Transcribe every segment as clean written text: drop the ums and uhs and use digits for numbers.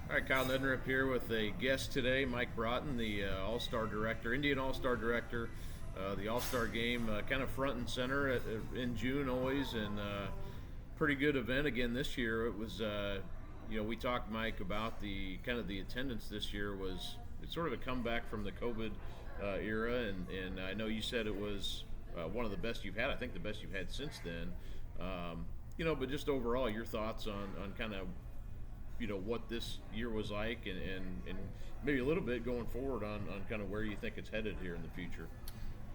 All right, Kyle Nedner up here with a guest today, Mike Broughton, the All-Star Director, Indian All-Star Director. The All-Star Game kind of front and center in June always, and pretty good event again this year. It was, we talked, Mike, about the kind of the attendance this year was it's sort of a comeback from the COVID era, and I know you said it was one of the best you've had. I think the best you've had since then. But just overall, your thoughts on kind of what this year was like and maybe a little bit going forward on kind of where you think it's headed here in the future.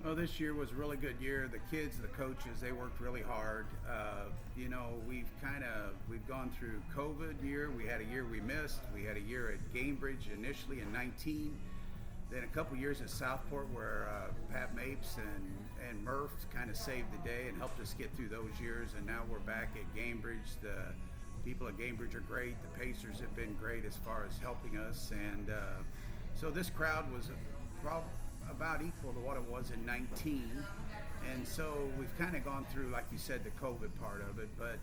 Well, this year was a really good year. The kids, the coaches, they worked really hard. We've gone through COVID year. We had a year we missed. We had a year at Gamebridge initially in 19. Then a couple years at Southport where Pat Mapes and Murph kind of saved the day and helped us get through those years. And now we're back at Gamebridge. The people at Gamebridge are great. The Pacers have been great as far as helping us. And so this crowd was about equal to what it was in 19. And so we've kind of gone through, like you said, the COVID part of it. But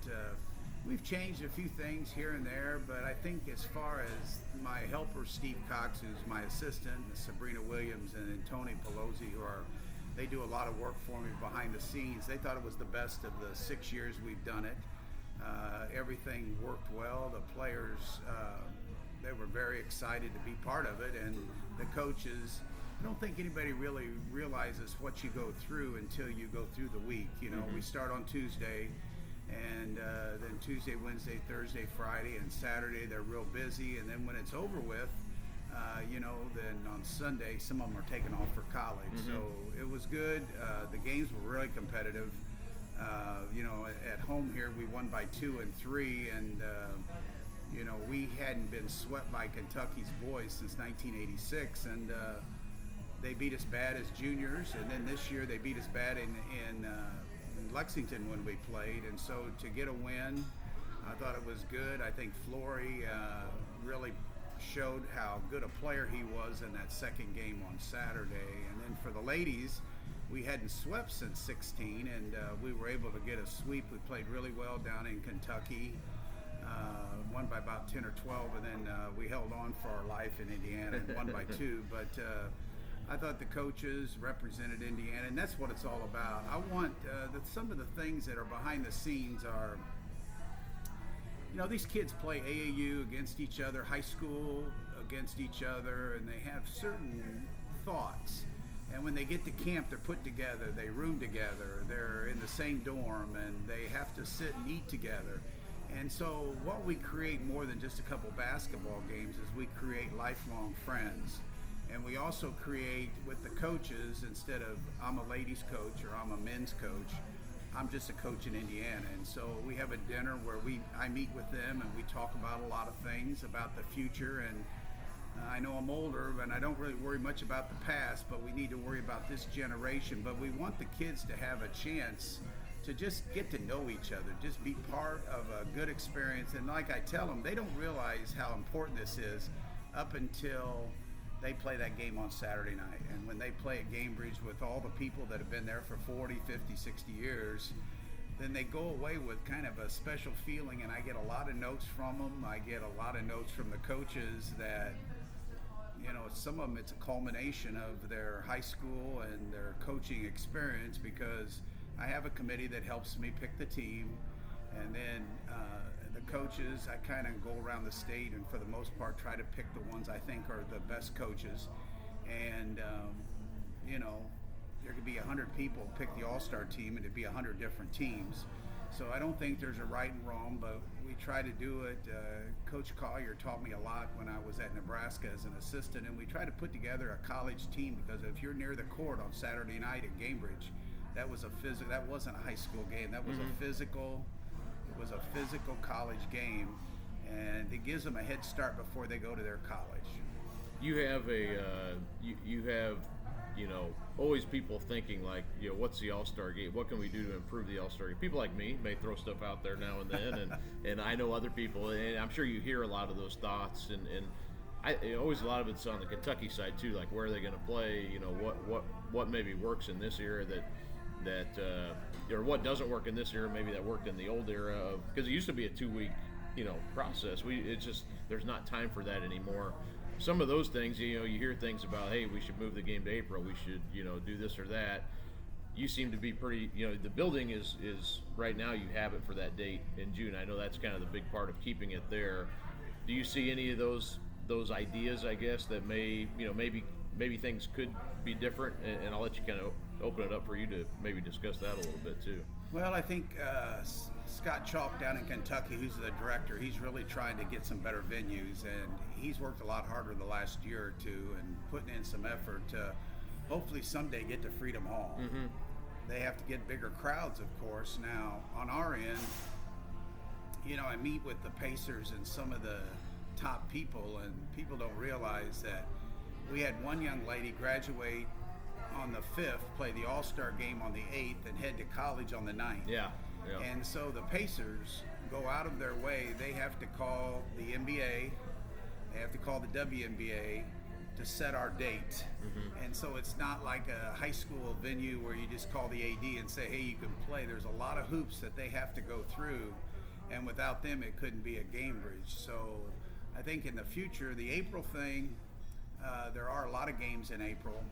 we've changed a few things here and there. But I think as far as my helper, Steve Cox, who's my assistant, and Sabrina Williams, and then Tony Pelosi, they do a lot of work for me behind the scenes. They thought it was the best of the 6 years we've done it. Everything worked well. The players, they were very excited to be part of it, and the coaches. I don't think anybody really realizes what you go through until you go through the week. We start on Tuesday, and then Tuesday, Wednesday, Thursday, Friday, and Saturday they're real busy, and then when it's over with, then on Sunday some of them are taking off for college. So it was good. The games were really competitive. At home here we won by 2 and 3, and we hadn't been swept by Kentucky's boys since 1986, and they beat us bad as juniors, and then this year they beat us bad in Lexington when we played, and so to get a win, I thought it was good. I think Flory really showed how good a player he was in that second game on Saturday. And then for the ladies, we hadn't swept since 16, and we were able to get a sweep. We played really well down in Kentucky, won by about 10 or 12, and then we held on for our life in Indiana and won by 2. But I thought the coaches represented Indiana, and that's what it's all about. I want some of the things that are behind the scenes are, these kids play AAU against each other, high school against each other, and they have certain thoughts. And when they get to camp, they're put together, they room together, they're in the same dorm, and they have to sit and eat together. And so what we create more than just a couple basketball games is we create lifelong friends. And we also create with the coaches, instead of I'm a ladies coach or I'm a men's coach, I'm just a coach in Indiana. And so we have a dinner where I meet with them and we talk about a lot of things about the future. And I know I'm older and I don't really worry much about the past, but we need to worry about this generation. But we want the kids to have a chance to just get to know each other, just be part of a good experience. And like I tell them, they don't realize how important this is up until they play that game on Saturday night. And when they play at Gamebridge with all the people that have been there for 40, 50, 60 years, then they go away with kind of a special feeling. And I get a lot of notes from them. I get a lot of notes from the coaches that, some of them, it's a culmination of their high school and their coaching experience, because I have a committee that helps me pick the team. And then the coaches, I kind of go around the state and for the most part try to pick the ones I think are the best coaches. And, there could be 100 people pick the All-Star team and it'd be 100 different teams. So I don't think there's a right and wrong, but we try to do it. Coach Collier taught me a lot when I was at Nebraska as an assistant, and we try to put together a college team, because if you're near the court on Saturday night at Gamebridge, that wasn't a high school game. That was a physical college game, and it gives them a head start before they go to their college. You have always people thinking like, what's the All-Star Game? What can we do to improve the All-Star Game? People like me may throw stuff out there now and then, and I know other people, and I'm sure you hear a lot of those thoughts, and always a lot of it's on the Kentucky side too, like where are they going to play? What maybe works in this era that or what doesn't work in this era, maybe that worked in the old era, because it used to be a 2-week process. It's just there's not time for that anymore. Some of those things, you hear things about, hey, we should move the game to April. We should, do this or that. You seem to be pretty, the building is right now you have it for that date in June. I know that's kind of the big part of keeping it there. Do you see any of those ideas, I guess, that maybe things could be different? And I'll let you kind of open it up for you to maybe discuss that a little bit too. Well, I think Scott Chalk down in Kentucky, who's the director, he's really trying to get some better venues, and he's worked a lot harder the last year or two and putting in some effort to hopefully someday get to Freedom Hall. Mm-hmm. They have to get bigger crowds, of course. Now, on our end, I meet with the Pacers and some of the top people, and people don't realize that we had one young lady graduate on the 5th, play the All-Star game on the 8th, and head to college on the 9th. Yeah. And so the Pacers go out of their way. They have to call the NBA, they have to call the WNBA to set our date. Mm-hmm. And so it's not like a high school venue where you just call the AD and say, hey, you can play. There's a lot of hoops that they have to go through, and without them it couldn't be a game bridge. So I think in the future, the April thing, there are a lot of games in April.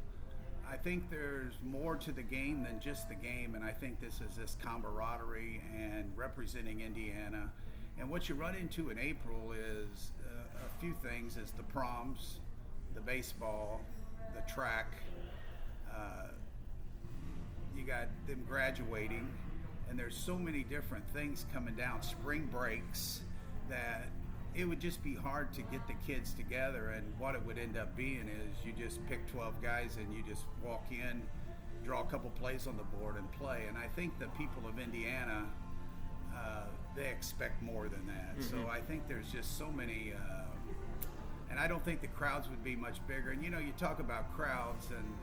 I think there's more to the game than just the game, and I think this is this camaraderie and representing Indiana. And what you run into in April is a few things: is the proms, the baseball, the track. You got them graduating, and there's so many different things coming down. Spring breaks, that it would just be hard to get the kids together, and what it would end up being is you just pick 12 guys and you just walk in, draw a couple plays on the board and play. And I think the people of Indiana, they expect more than that. Mm-hmm. So I think there's just so many, and I don't think the crowds would be much bigger. And you talk about crowds, and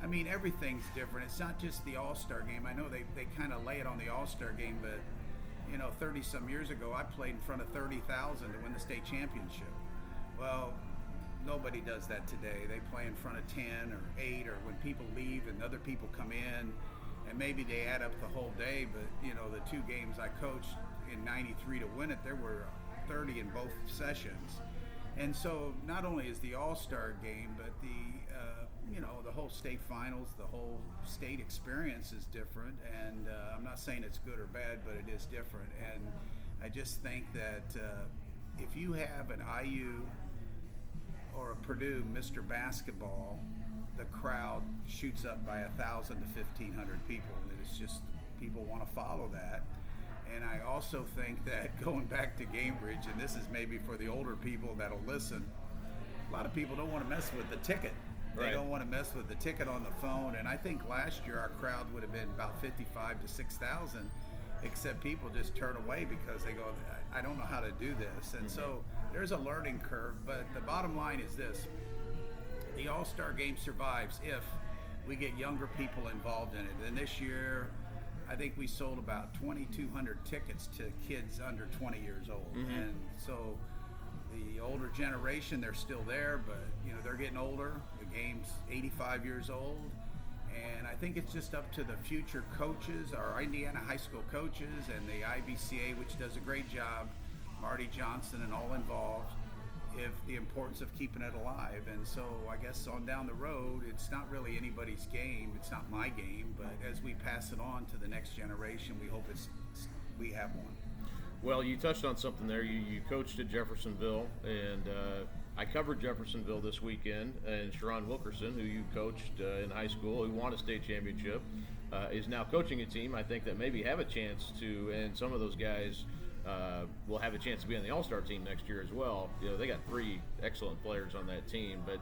I mean, everything's different. It's not just the All-Star game. I know they kind of lay it on the All-Star game, but 30 some years ago, I played in front of 30,000 to win the state championship. Well, nobody does that today. They play in front of 10 or 8, or when people leave and other people come in, and maybe they add up the whole day. But the 2 games I coached in '93 to win it, there were 30 in both sessions. And so not only is the All-Star game, but the whole state finals, the whole state experience is different. And I'm not saying it's good or bad, but it is different. And I just think that if you have an IU or a Purdue Mr. Basketball, the crowd shoots up by 1,000 to 1,500 people. And it's just, people want to follow that. And I also think that going back to Cambridge, and this is maybe for the older people that'll listen, a lot of people don't want to mess with the ticket. They don't want to mess with the ticket on the phone. And I think last year our crowd would have been about 55 to 6,000, except people just turn away because they go, I don't know how to do this. And so there's a learning curve. But the bottom line is this: the All-Star game survives if we get younger people involved in it. And this year, I think we sold about 2,200 tickets to kids under 20 years old. Mm-hmm. And so the older generation, they're still there, but they're getting older. The game's 85 years old. And I think it's just up to the future coaches, our Indiana high school coaches, and the IBCA, which does a great job, Marty Johnson and all involved, if the importance of keeping it alive. And so I guess on down the road, it's not really anybody's game. It's not my game, but as we pass it on to the next generation, we hope we have one. Well, you touched on something there. You coached at Jeffersonville, and I covered Jeffersonville this weekend, and Sharon Wilkerson, who you coached in high school, who won a state championship, is now coaching a team I think that maybe have a chance to, and some of those guys will have a chance to be on the All-Star team next year as well. They got 3 excellent players on that team, but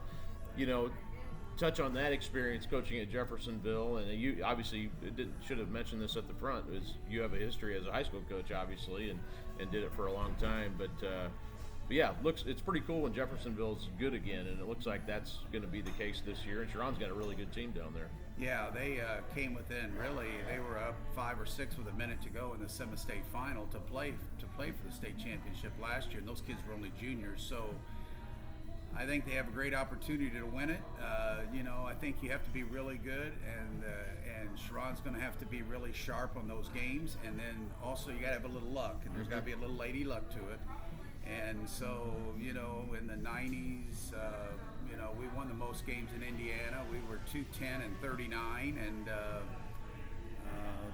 touch on that experience coaching at Jeffersonville, and you obviously should have mentioned this at the front, is you have a history as a high school coach, obviously, and did it for a long time. But yeah, it's pretty cool when Jeffersonville's good again, and it looks like that's going to be the case this year. And Sharon's got a really good team down there. Yeah, they came within, really. They were up 5 or 6 with a minute to go in the semi-state final to play for the state championship last year, and those kids were only juniors. So I think they have a great opportunity to win it. I think you have to be really good, and Sharon's going to have to be really sharp on those games. And then also you got to have a little luck, and there's got to be a little lady luck to it. And so, in the 90s, we won the most games in Indiana. We were 210-39, and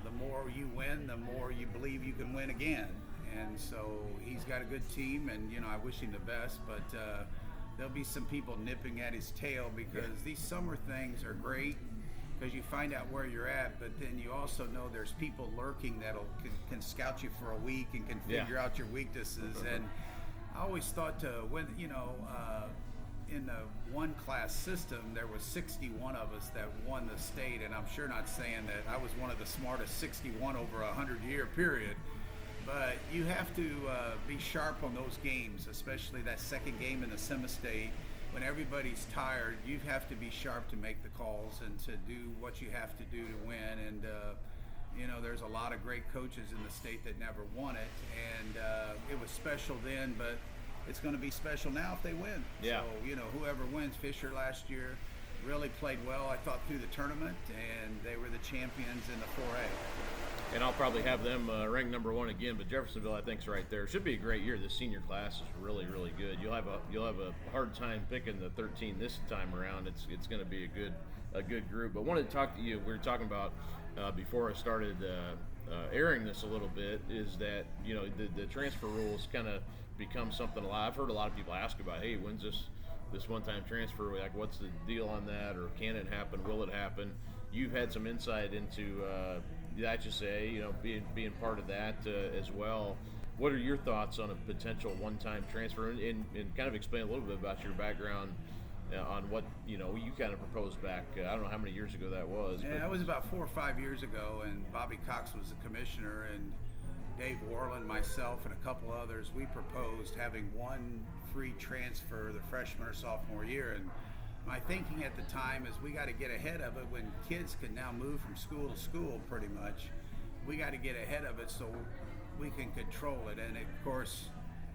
the more you win, the more you believe you can win again. And so he's got a good team, and I wish him the best, but there'll be some people nipping at his tail because these summer things are great because you find out where you're at, but then you also know there's people lurking that'll can scout you for a week and can figure out your weaknesses. And I always thought in the one class system, there was 61 of us that won the state, and I'm sure not saying that I was one of the smartest 61 over a 100-year period, but you have to be sharp on those games, especially that second game in the semi-state. When everybody's tired, you have to be sharp to make the calls and to do what you have to do to win. And there's a lot of great coaches in the state that never won it, and it was special then, but it's going to be special now if they win. Yeah. So, whoever wins, Fisher last year really played well, I thought, through the tournament, and they were the champions in the 4A. And I'll probably have them ranked number one again, but Jeffersonville, I think, is right there. Should be a great year. This senior class is really, really good. You'll have a hard time picking the 13 this time around. It's going to be a good group. But I wanted to talk to you. We were talking about before I started airing this a little bit. Is that the transfer rules kind of become something alive. I've heard a lot of people ask about, hey, when's this one-time transfer? Like, what's the deal on that? Or can it happen? Will it happen? You've had some insight into the IHSAA, being part of that as well. What are your thoughts on a potential one-time transfer, and kind of explain a little bit about your background on what you kind of proposed back? I don't know how many years ago that was. Yeah, that was about 4 or 5 years ago, and Bobby Cox was the commissioner, and Dave Warland, myself, and a couple others, we proposed having one free transfer the freshman or sophomore year. And my thinking at the time is we got to get ahead of it when kids can now move from school to school pretty much. We got to get ahead of it so we can control it. And of course,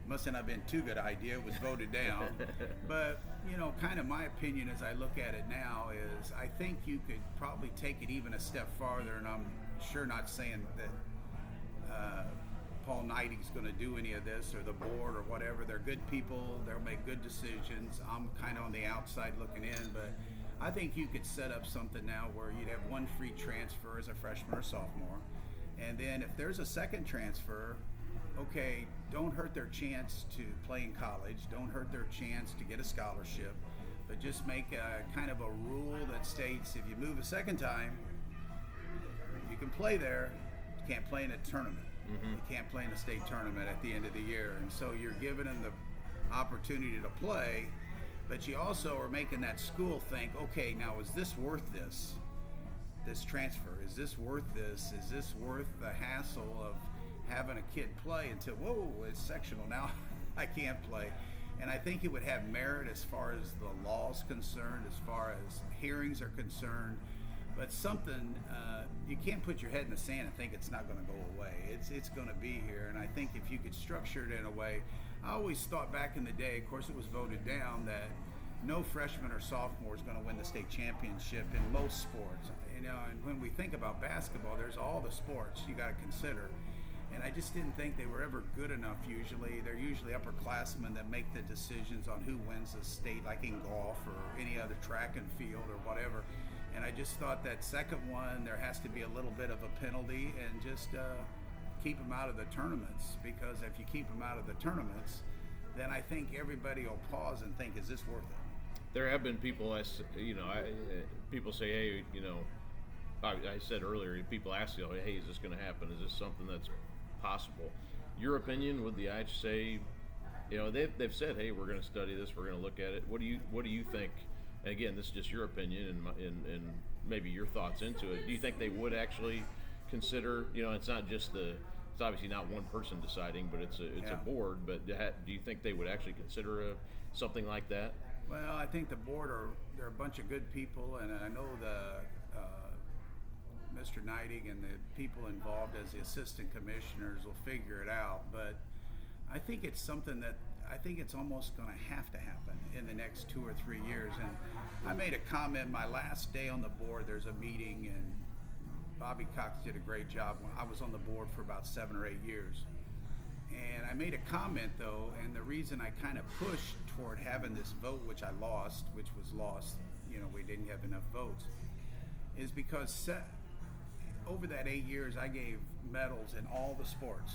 must not have been too good idea. It was voted down. But, kind of my opinion as I look at it now is I think you could probably take it even a step farther, and I'm sure not saying that Paul Knighty's going to do any of this, or the board, or whatever. They're good people. They'll make good decisions. I'm kind of on the outside looking in, but I think you could set up something now where you'd have one free transfer as a freshman or sophomore, and then if there's a second transfer, okay, don't hurt their chance to play in college. Don't hurt their chance to get a scholarship, but just make a kind of a rule that states if you move a second time, you can play there. You can't play in a tournament. Mm-hmm. You can't play in a state tournament at the end of the year. And so you're giving them the opportunity to play, but you also are making that school think, okay, now is this worth this transfer? Is this worth this? Is this worth the hassle of having a kid play until, whoa, it's sectional now, I can't play. And I think it would have merit as far as the law's concerned, as far as hearings are concerned. But something, you can't put your head in the sand and think it's not going to go away. It's going to be here. And I think if you could structure it in a way, I always thought back in the day, of course it was voted down, that no freshman or sophomore is going to win the state championship in most sports. And when we think about basketball, there's all the sports you got to consider. And I just didn't think they were ever good enough usually. They're usually upperclassmen that make the decisions on who wins the state, like in golf or any other track and field or whatever. And I just thought that second one, there has to be a little bit of a penalty and just keep them out of the tournaments. Because if you keep them out of the tournaments, then I think everybody will pause and think, is this worth it? There have been people, people say, hey, I said earlier, people ask you, hey, is this going to happen? Is this something that's possible? Your opinion with the IHSAA, they've said, hey, we're going to study this, we're going to look at it. What do you think? And again, this is just your opinion and maybe your thoughts into it. Do you think they would actually consider? It's not just it's obviously not one person deciding, but it's a board. But do you think they would actually consider something like that? Well, I think the board they're a bunch of good people, and I know Mr. Knighting and the people involved as the assistant commissioners will figure it out. But I think it's something that I think it's almost going to happen in the next 2 or 3 years. And I made a comment my last day on the board. There's a meeting, and Bobby Cox did a great job. I was on the board for about 7 or 8 years. And I made a comment though, and the reason I kind of pushed toward having this vote, which was lost, we didn't have enough votes, is because over that 8 years I gave medals in all the sports.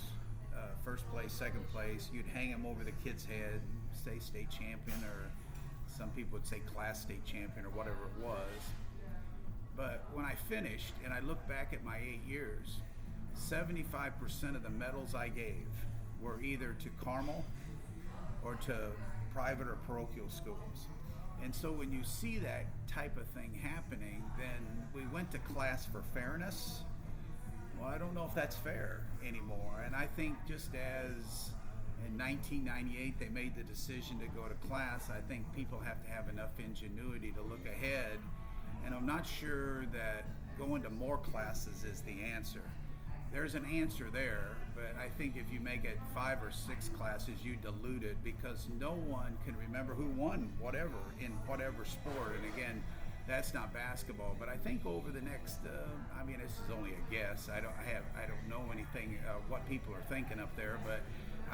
First place, second place, you'd hang them over the kid's head, say state champion, or some people would say class state champion, or whatever it was. But when I finished and I look back at my 8 years, 75% of the medals I gave were either to Carmel or to private or parochial schools. And so when you see that type of thing happening, then we went to class for fairness. Well, I don't know if that's fair anymore. And I think just as in 1998 they made the decision to go to class, I think people have to have enough ingenuity to look ahead. And I'm not sure that going to more classes is the answer. There's an answer there, but I think if you make it 5 or 6 classes, you dilute it, because no one can remember who won whatever in whatever sport. And again, that's not basketball. But I think over the next, this is only a guess. I don't know anything what people are thinking up there, but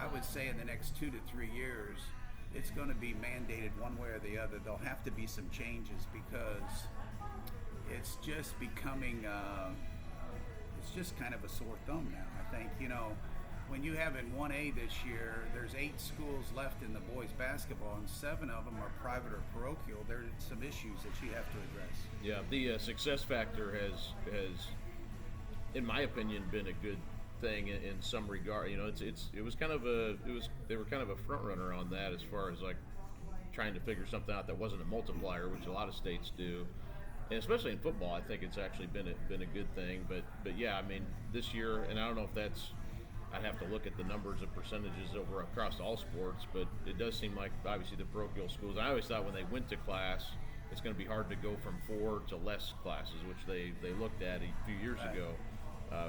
I would say in the next 2 to 3 years, it's going to be mandated one way or the other. There'll have to be some changes, because it's just becoming. It's just kind of a sore thumb now. I think, when you have in 1A this year, there's 8 schools left in the boys basketball, and 7 of them are private or parochial. There's some issues that you have to address. Yeah, the success factor has, in my opinion, been a good thing in some regard. They were kind of a front runner on that, as far as like trying to figure something out that wasn't a multiplier, which a lot of states do. And especially in football, I think it's actually been a good thing. But yeah, this year, and I don't know if that's, I'd have to look at the numbers of percentages over across all sports, but it does seem like obviously the parochial schools. I always thought when they went to class, it's going to be hard to go from 4 to less classes, which they looked at a few years ago.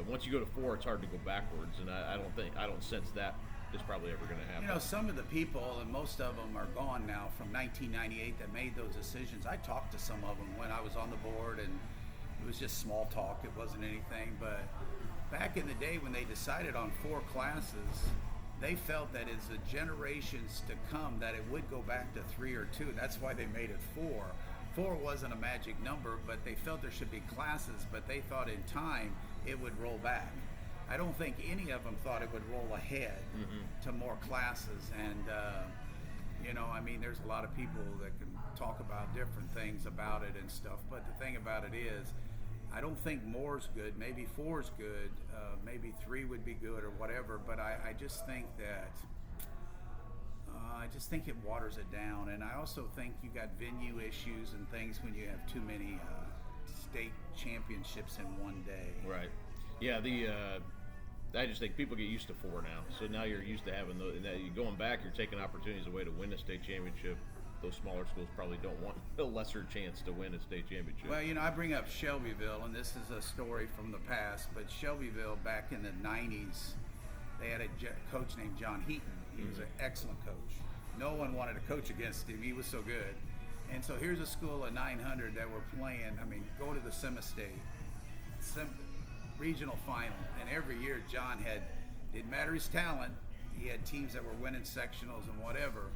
Once you go to 4, it's hard to go backwards, and I don't sense that is probably ever going to happen. Some of the people, and most of them are gone now, from 1998 that made those decisions. I talked to some of them when I was on the board, and it was just small talk. It wasn't anything. But back in the day when they decided on 4 classes, they felt that as the generations to come that it would go back to 3 or 2. That's why they made it 4. 4 wasn't a magic number, but they felt there should be classes, but they thought in time it would roll back. I don't think any of them thought it would roll ahead to more classes. And, there's a lot of people that can talk about different things about it and stuff. But the thing about it is, I don't think more's good. Maybe 4's good. Maybe 3 would be good or whatever. But I just think that, it waters it down. And I also think you got venue issues and things when you have too many state championships in one day. Right. Yeah, I just think people get used to 4 now. So now you're used to having those. Going back, you're taking opportunities away to win a state championship. Those smaller schools probably don't want a lesser chance to win a state championship. Well, I bring up Shelbyville, and this is a story from the past, but Shelbyville back in the 90s, they had a coach named John Heaton. He was an excellent coach. No one wanted to coach against him. He was so good. And so here's a school of 900 that were playing, go to the Semi-State. Regional final, and every year John didn't matter his talent, he had teams that were winning sectionals and whatever.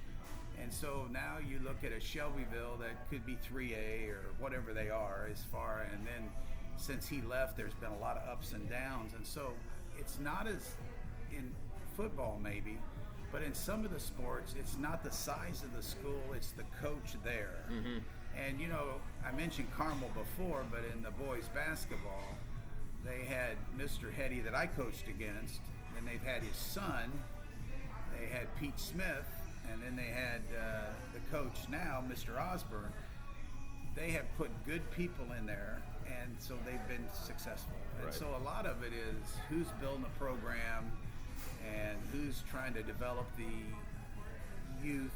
And so now you look at a Shelbyville that could be 3A or whatever they are and then since he left, there's been a lot of ups and downs. And so it's not as in football maybe, but in some of the sports, it's not the size of the school, it's the coach there. And I mentioned Carmel before, but in the boys basketball, they had Mr. Hetty that I coached against, and they've had his son, they had Pete Smith, and then they had the coach now, Mr. Osborne. They have put good people in there, and so they've been successful. And Right. so a lot of it is who's building the program and who's trying to develop the youth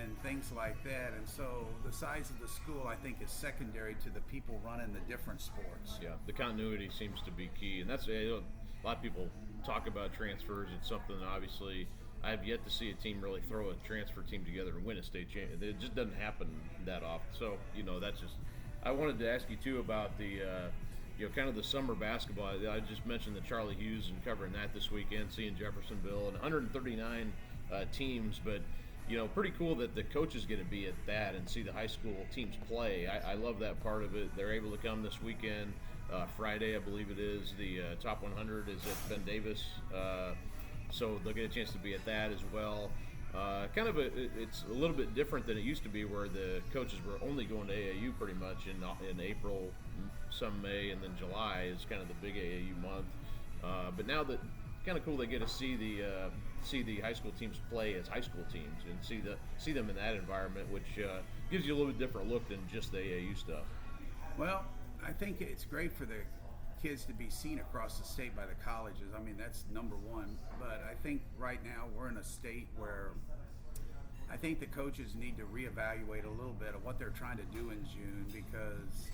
and things like that. And so the size of the school, I think, is secondary to the people running the different sports. Yeah, the continuity seems to be key, and that's a lot of people talk about transfers. It's something that obviously I have yet to see a team really throw a transfer team together and win a state championship. It just doesn't happen that often. So that's just. I wanted to ask you too about the kind of the summer basketball. I just mentioned the Charlie Hughes and covering that this weekend, seeing Jeffersonville and 139 teams, but pretty cool that the coaches get to be at that and see the high school teams play. I love that part of it. They're able to come this weekend. Friday, I believe it is. The top 100 is at Ben Davis, so they'll get a chance to be at that as well. It's a little bit different than it used to be, where the coaches were only going to AAU pretty much in April, some May, and then July is kind of the big AAU month. But now that kind of cool, they get to see the high school teams play as high school teams and see them in that environment, which gives you a little bit different look than just the AAU stuff. Well, I think it's great for the kids to be seen across the state by the colleges. I mean, that's number one. But I think right now we're in a state where I think the coaches need to reevaluate a little bit of what they're trying to do in June, because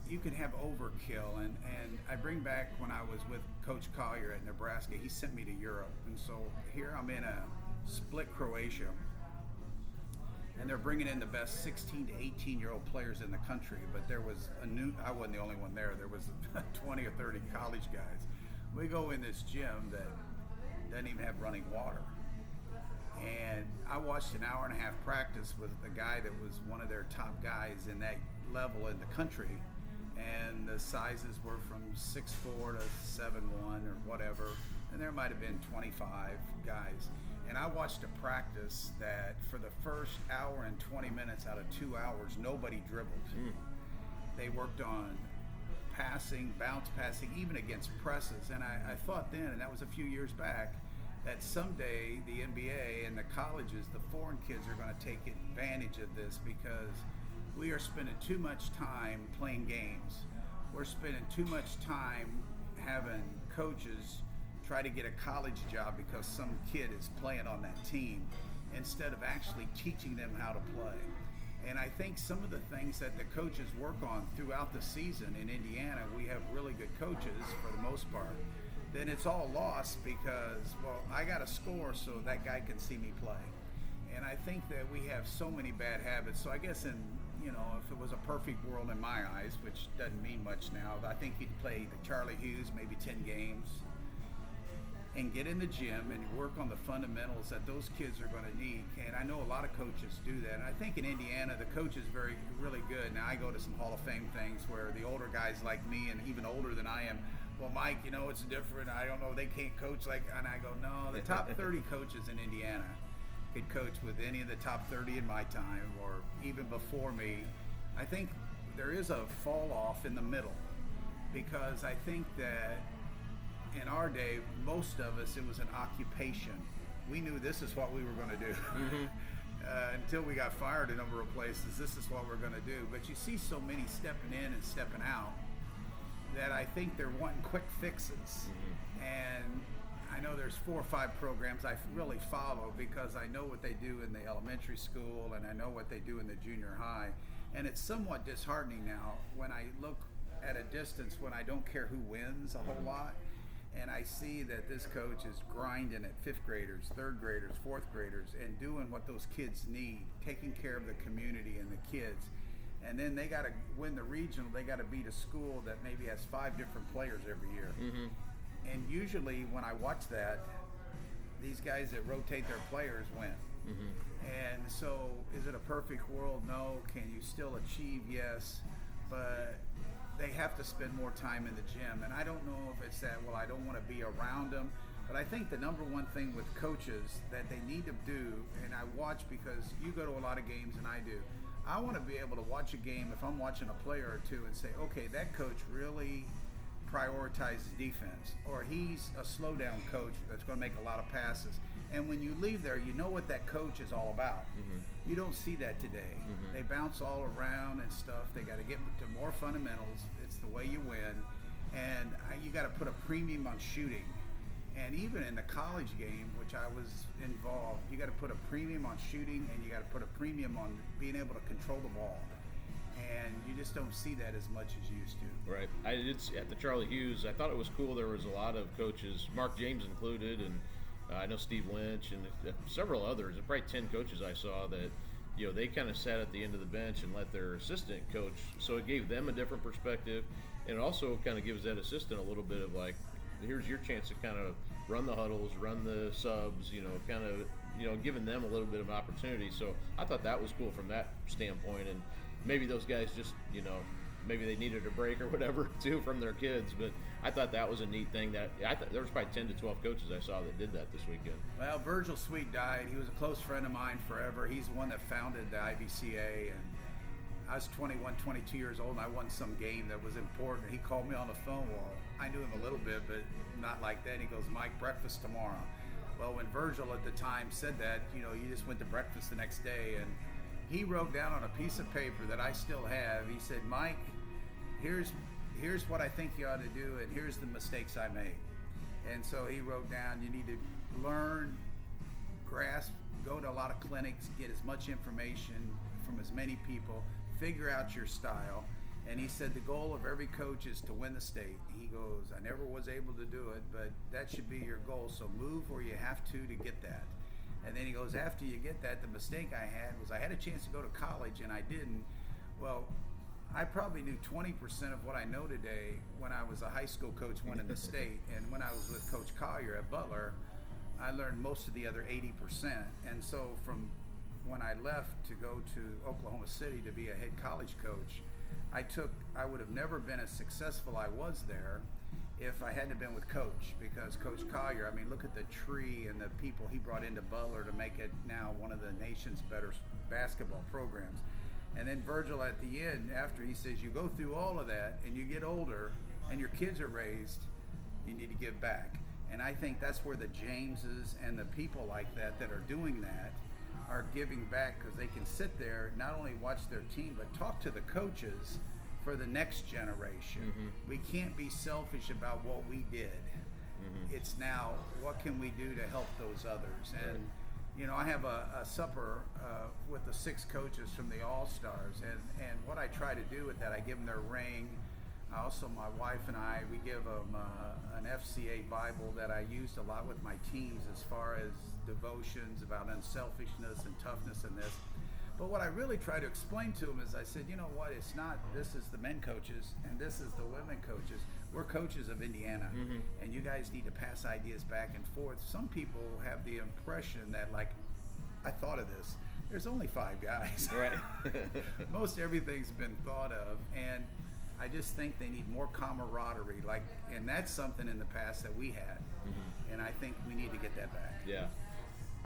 you can have overkill. And I bring back when I was with Coach Collier at Nebraska, he sent me to Europe. And so here I'm in a split Croatia, and they're bringing in the best 16 to 18-year-old players in the country. But there was I wasn't the only one there. There was 20 or 30 college guys. We go in this gym that doesn't even have running water. And I watched an hour and a half practice with a guy that was one of their top guys in that level in the country. And the sizes were from 6'4" to 7'1" or whatever. And there might have been 25 guys. And I watched a practice that for the first hour and 20 minutes out of 2 hours, nobody dribbled. They worked on passing, bounce passing, even against presses. And I thought then, and that was a few years back, that someday the NBA and the colleges, the foreign kids, are going to take advantage of this, because we are spending too much time playing games. We're spending too much time having coaches try to get a college job because some kid is playing on that team, instead of actually teaching them how to play. And I think some of the things that the coaches work on throughout the season in Indiana, we have really good coaches for the most part, then it's all lost because, well, I got to score so that guy can see me play. And I think that we have so many bad habits. So I guess if it was a perfect world in my eyes, which doesn't mean much now, I think he'd play the Charlie Hughes maybe 10 games and get in the gym and work on the fundamentals that those kids are going to need. And I know a lot of coaches do that. And I think in Indiana, the coach is really good. Now, I go to some Hall of Fame things where the older guys like me, and even older than I am, well, Mike, it's different. I don't know. They can't coach like, and I go, no, the top 30 coaches in Indiana could coach with any of the top 30 in my time or even before me. I think there is a fall off in the middle, because I think that in our day, most of us, it was an occupation. We knew this is what we were going to do. Until we got fired a number of places, this is what we're going to do. But you see so many stepping in and stepping out that I think they're wanting quick fixes. And I know there's 4 or 5 programs I really follow, because I know what they do in the elementary school and I know what they do in the junior high. And it's somewhat disheartening now when I look at a distance, when I don't care who wins a whole lot, and I see that this coach is grinding at 5th graders, 3rd graders, 4th graders, and doing what those kids need, taking care of the community and the kids. And then they got to win the regional. They got to beat a school that maybe has 5 different players every year. And usually when I watch that, these guys that rotate their players win. And so is it a perfect world? No. Can you still achieve? Yes. But they have to spend more time in the gym. And I don't know if it's that, well, I don't want to be around them. But I think the number one thing with coaches that they need to do, and I watch because you go to a lot of games and I do, I want to be able to watch a game if I'm watching a player or two and say, okay, that coach really prioritizes defense, or he's a slow down coach that's going to make a lot of passes. And when you leave there, you know what that coach is all about. You don't see that today. They bounce all around and stuff. They got to get to more fundamentals. It's the way you win. And you got to put a premium on shooting. And even in the college game, which I was involved, you got to put a premium on shooting, and you got to put a premium on being able to control the ball. And you just don't see that as much as you used to. Right. I did see at the Charlie Hughes, I thought it was cool. There was a lot of coaches, Mark James included, and I know Steve Lynch and several others, probably 10 coaches I saw that, they kind of sat at the end of the bench and let their assistant coach, so it gave them a different perspective. And it also kind of gives that assistant a little bit of like, here's your chance to kind of run the huddles, run the subs, kind of, giving them a little bit of opportunity. So I thought that was cool from that standpoint. And maybe those guys just, maybe they needed a break or whatever too from their kids. But I thought that was a neat thing that there was probably 10 to 12 coaches I saw that did that this weekend. Well, Virgil Sweet died. He was a close friend of mine forever. He's the one that founded the IHSAA, and I was 21, 22 years old, and I won some game that was important. He called me on the phone. Well, I knew him a little bit, but not like that. He goes, Mike, breakfast tomorrow. Well, when Virgil at the time said that, you just went to breakfast the next day, and he wrote down on a piece of paper that I still have. He said, Mike, here's what I think you ought to do, and here's the mistakes I made. And so he wrote down, you need to learn, grasp, go to a lot of clinics, get as much information from as many people, figure out your style. And he said the goal of every coach is to win the state. He goes, I never was able to do it, but that should be your goal. So move where you have to get that. And then he goes, after you get that, the mistake I had was I had a chance to go to college and I didn't. Well, I probably knew 20% of what I know today when I was a high school coach winning the state. And when I was with Coach Collier at Butler, I learned most of the other 80%. And so from when I left to go to Oklahoma City to be a head college coach, I would have never been as successful I was there if I hadn't been with Coach, because Coach Collier, look at the tree and the people he brought into Butler to make it now one of the nation's better basketball programs. And then Virgil at the end, after, he says, you go through all of that and you get older and your kids are raised, you need to give back. And I think that's where the Jameses and the people like that are doing that are giving back, because they can sit there, not only watch their team, but talk to the coaches for the next generation. Mm-hmm. We can't be selfish about what we did. Mm-hmm. It's now, what can we do to help those others? And I have a supper with the 6 coaches from the All-Stars, and what I try to do with that, I give them their ring. Also, my wife and I, we give them an FCA Bible that I used a lot with my teams as far as devotions about unselfishness and toughness in this. But what I really try to explain to them is, I said, you know what, it's not, this is the men coaches and this is the women coaches. We're coaches of Indiana, mm-hmm. and you guys need to pass ideas back and forth. Some people have the impression that, like, I thought of this. There's only 5 guys. Right. Most everything's been thought of, and I just think they need more camaraderie, and that's something in the past that we had, mm-hmm. and I think we need to get that back. Yeah.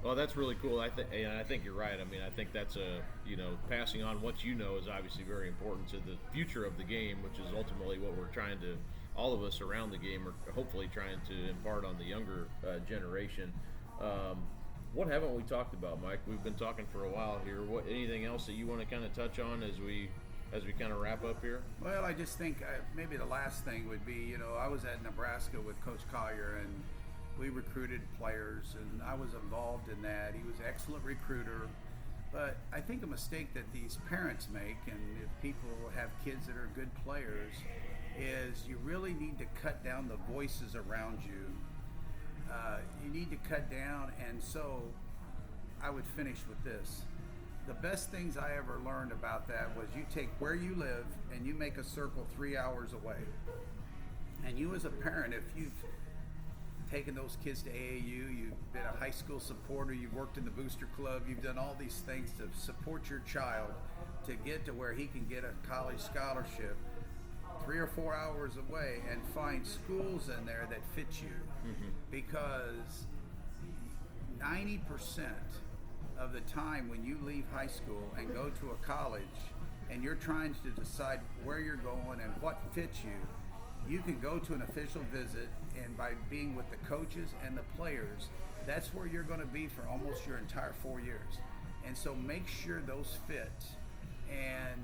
Well, that's really cool. I think you're right. I think that's passing on what you know is obviously very important to the future of the game, which is ultimately what we're trying to, all of us around the game are hopefully trying to impart on the younger generation. What haven't we talked about, Mike? We've been talking for a while here. Anything else that you want to kind of touch on as we kind of wrap up here? Well, I just think maybe the last thing would be, I was at Nebraska with Coach Collier, and we recruited players, and I was involved in that. He was an excellent recruiter. But I think a mistake that these parents make, and if people have kids that are good players, is you really need to cut down the voices around you. You need to cut down, and so I would finish with this. The best things I ever learned about that was you take where you live and you make a circle 3 hours away. And you as a parent, if you've taken those kids to AAU, you've been a high school supporter, you've worked in the booster club, you've done all these things to support your child to get to where he can get a college scholarship 3 or 4 hours away, and find schools in there that fit you. Mm-hmm. Because 90% of the time when you leave high school and go to a college and you're trying to decide where you're going and what fits you, you can go to an official visit, and by being with the coaches and the players, that's where you're going to be for almost your entire 4 years. And so make sure those fit. And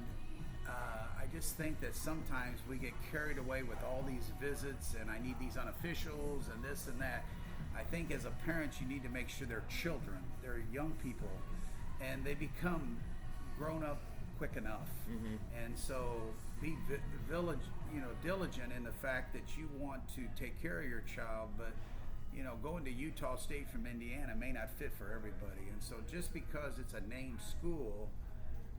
I just think that sometimes we get carried away with all these visits, and I need these unofficials and this and that. I think as a parent, you need to make sure they're children, they're young people, and they become grown up quick enough. Mm-hmm. And so be diligent in the fact that you want to take care of your child, but going to Utah State from Indiana may not fit for everybody. And so just because it's a named school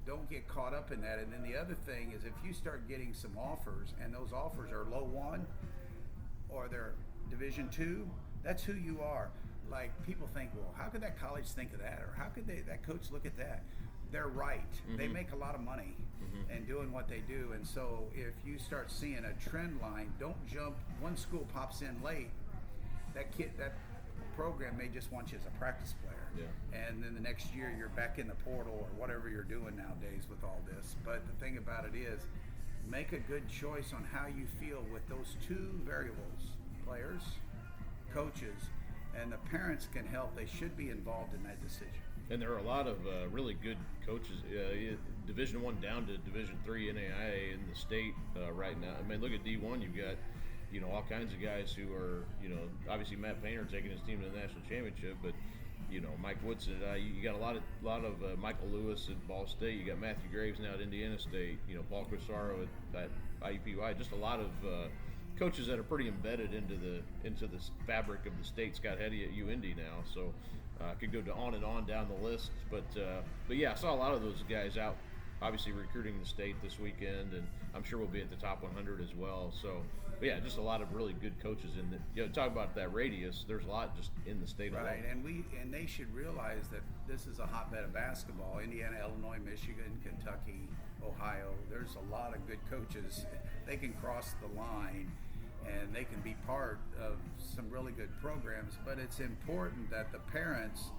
don't get caught up in that. And then the other thing is, if you start getting some offers, and those offers are low one or they're Division two, that's who you are. Like, people think, well, how could that college think of that, or how could that coach look at that? They're right. They make a lot of money in doing what they do, and so if you start seeing a trend line, don't jump. One school pops in late, that program may just want you as a practice player, and then the next year you're back in the portal or whatever you're doing nowadays with all this. But the thing about it is, make a good choice on how you feel with those two variables: players, coaches, and the parents can help. They should be involved in that decision. And there are a lot of really good coaches, Division One down to Division Three NAIA in the state right now. I mean, look at D1. You've got all kinds of guys who are obviously Matt Painter taking his team to the national championship, but Mike Woodson. You got a lot of Michael Lewis at Ball State. You got Matthew Graves now at Indiana State. Paul Crisaro at IUPUI. Just a lot of coaches that are pretty embedded into the fabric of the state. Scott Hetty at UIndy now, so I could go on and on down the list. But yeah, I saw a lot of those guys out, obviously recruiting the state this weekend, and I'm sure we'll be at the top 100 as well. So, but yeah, just a lot of really good coaches in the. Talk about that radius. There's a lot just in the state alone. Right, and they should realize that this is a hotbed of basketball. Indiana, Illinois, Michigan, Kentucky, Ohio. There's a lot of good coaches. They can cross the line, and they can be part of some really good programs. But it's important that the parents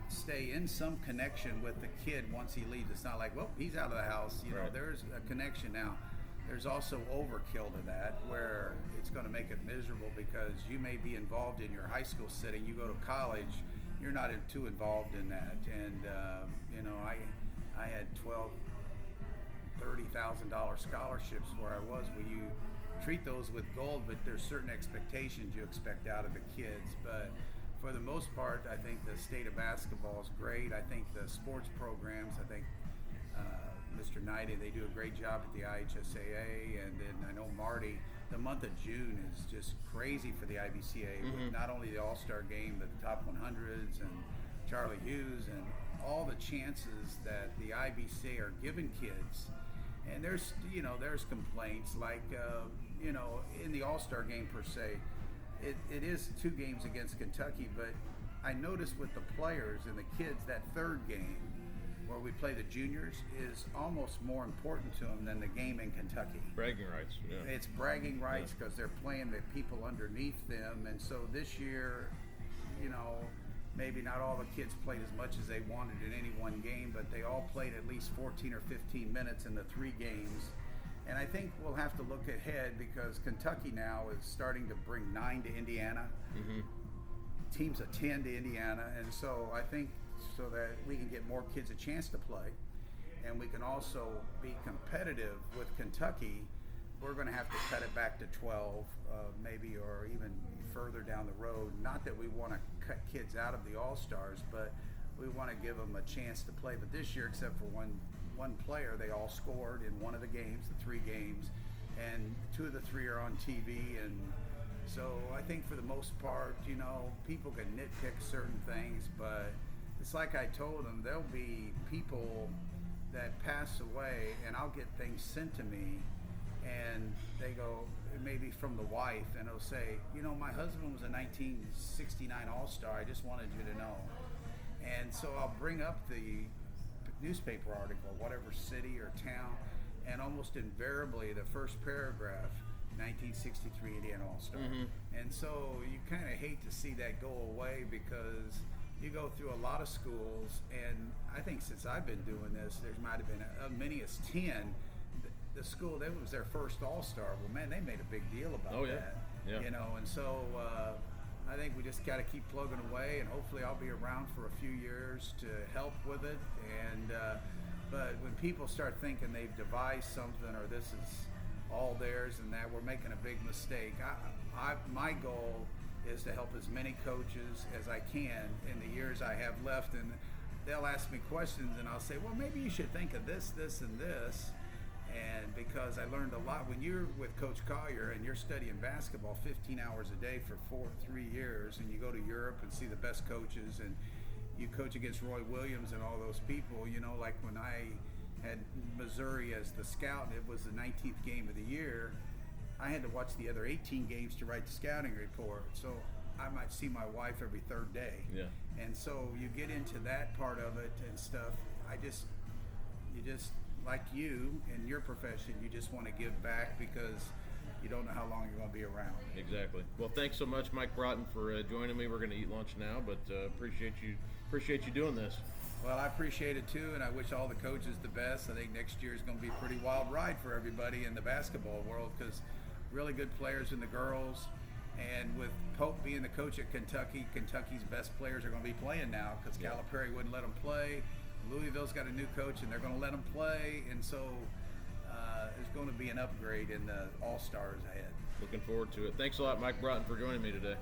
stay in some connection with the kid once he leaves. It's not like, well, he's out of the house. Right. There's a connection now. There's also overkill to that, where it's going to make it miserable, because you may be involved in your high school setting. You go to college, you're not too involved in that. And I had $30,000 scholarships where I was. Where you treat those with gold, but there's certain expectations you expect out of the kids. But for the most part, I think the state of basketball is great. I think the sports programs, Mr. Knighty, they do a great job at the IHSAA, and then I know Marty. The month of June is just crazy for the IBCA, with not only the All-Star game, but the top 100s and Charlie Hughes and all the chances that the IBCA are giving kids. And there's complaints like in the All-Star game per se, it is 2 games against Kentucky, but I noticed with the players and the kids, that third game where we play the juniors is almost more important to them than the game in Kentucky. Bragging rights. Yeah. It's bragging rights because they're playing the people underneath them. And so this year, maybe not all the kids played as much as they wanted in any one game, but they all played at least 14 or 15 minutes in the 3 games. And I think we'll have to look ahead, because Kentucky now is starting to bring 9 to Indiana. Teams of 10 to Indiana. And so I think, so that we can get more kids a chance to play, and we can also be competitive with Kentucky, we're going to have to cut it back to 12, maybe, or even further down the road. Not that we want to cut kids out of the All-Stars, but we want to give them a chance to play. But this year, except for one player, they all scored in one of the games, the 3 games, and 2 of the 3 are on TV. And so I think for the most part, people can nitpick certain things, but it's like I told them, there'll be people that pass away, and I'll get things sent to me, and they go, maybe from the wife, and it'll say, my husband was a 1969 All-Star, I just wanted you to know. And so I'll bring up the newspaper article, whatever city or town, and almost invariably the first paragraph, 1963 Indiana All-Star. And so you kind of hate to see that go away, because you go through a lot of schools, and I think since I've been doing this, there might have been as many as 10. The school, that was their first All-Star. Well, man, they made a big deal about that. Yeah. And so I think we just got to keep plugging away, and hopefully I'll be around for a few years to help with it. And but when people start thinking they've devised something, or this is all theirs and that, we're making a big mistake. My goal is to help as many coaches as I can in the years I have left, and they'll ask me questions, and I'll say, well, maybe you should think of this, this, and this. And because I learned a lot when you're with Coach Collier and you're studying basketball 15 hours a day for 3 years, and you go to Europe and see the best coaches, and you coach against Roy Williams and all those people, like when I had Missouri as the scout, and it was the 19th game of the year, I had to watch the other 18 games to write the scouting report. So I might see my wife every third day. Yeah. And so you get into that part of it and stuff. You just like you in your profession, you just want to give back because you don't know how long you're going to be around. Exactly. Well, thanks so much, Mike Broughton, for joining me. We're going to eat lunch now, but appreciate you doing this. Well, I appreciate it too, and I wish all the coaches the best. I think next year is going to be a pretty wild ride for everybody in the basketball world because really good players in the girls. And with Pope being the coach at Kentucky, Kentucky's best players are going to be playing now because Calipari wouldn't let them play. Louisville's got a new coach, and they're going to let them play. And so there's going to be an upgrade in the All-Stars ahead. Looking forward to it. Thanks a lot, Mike Broughton, for joining me today.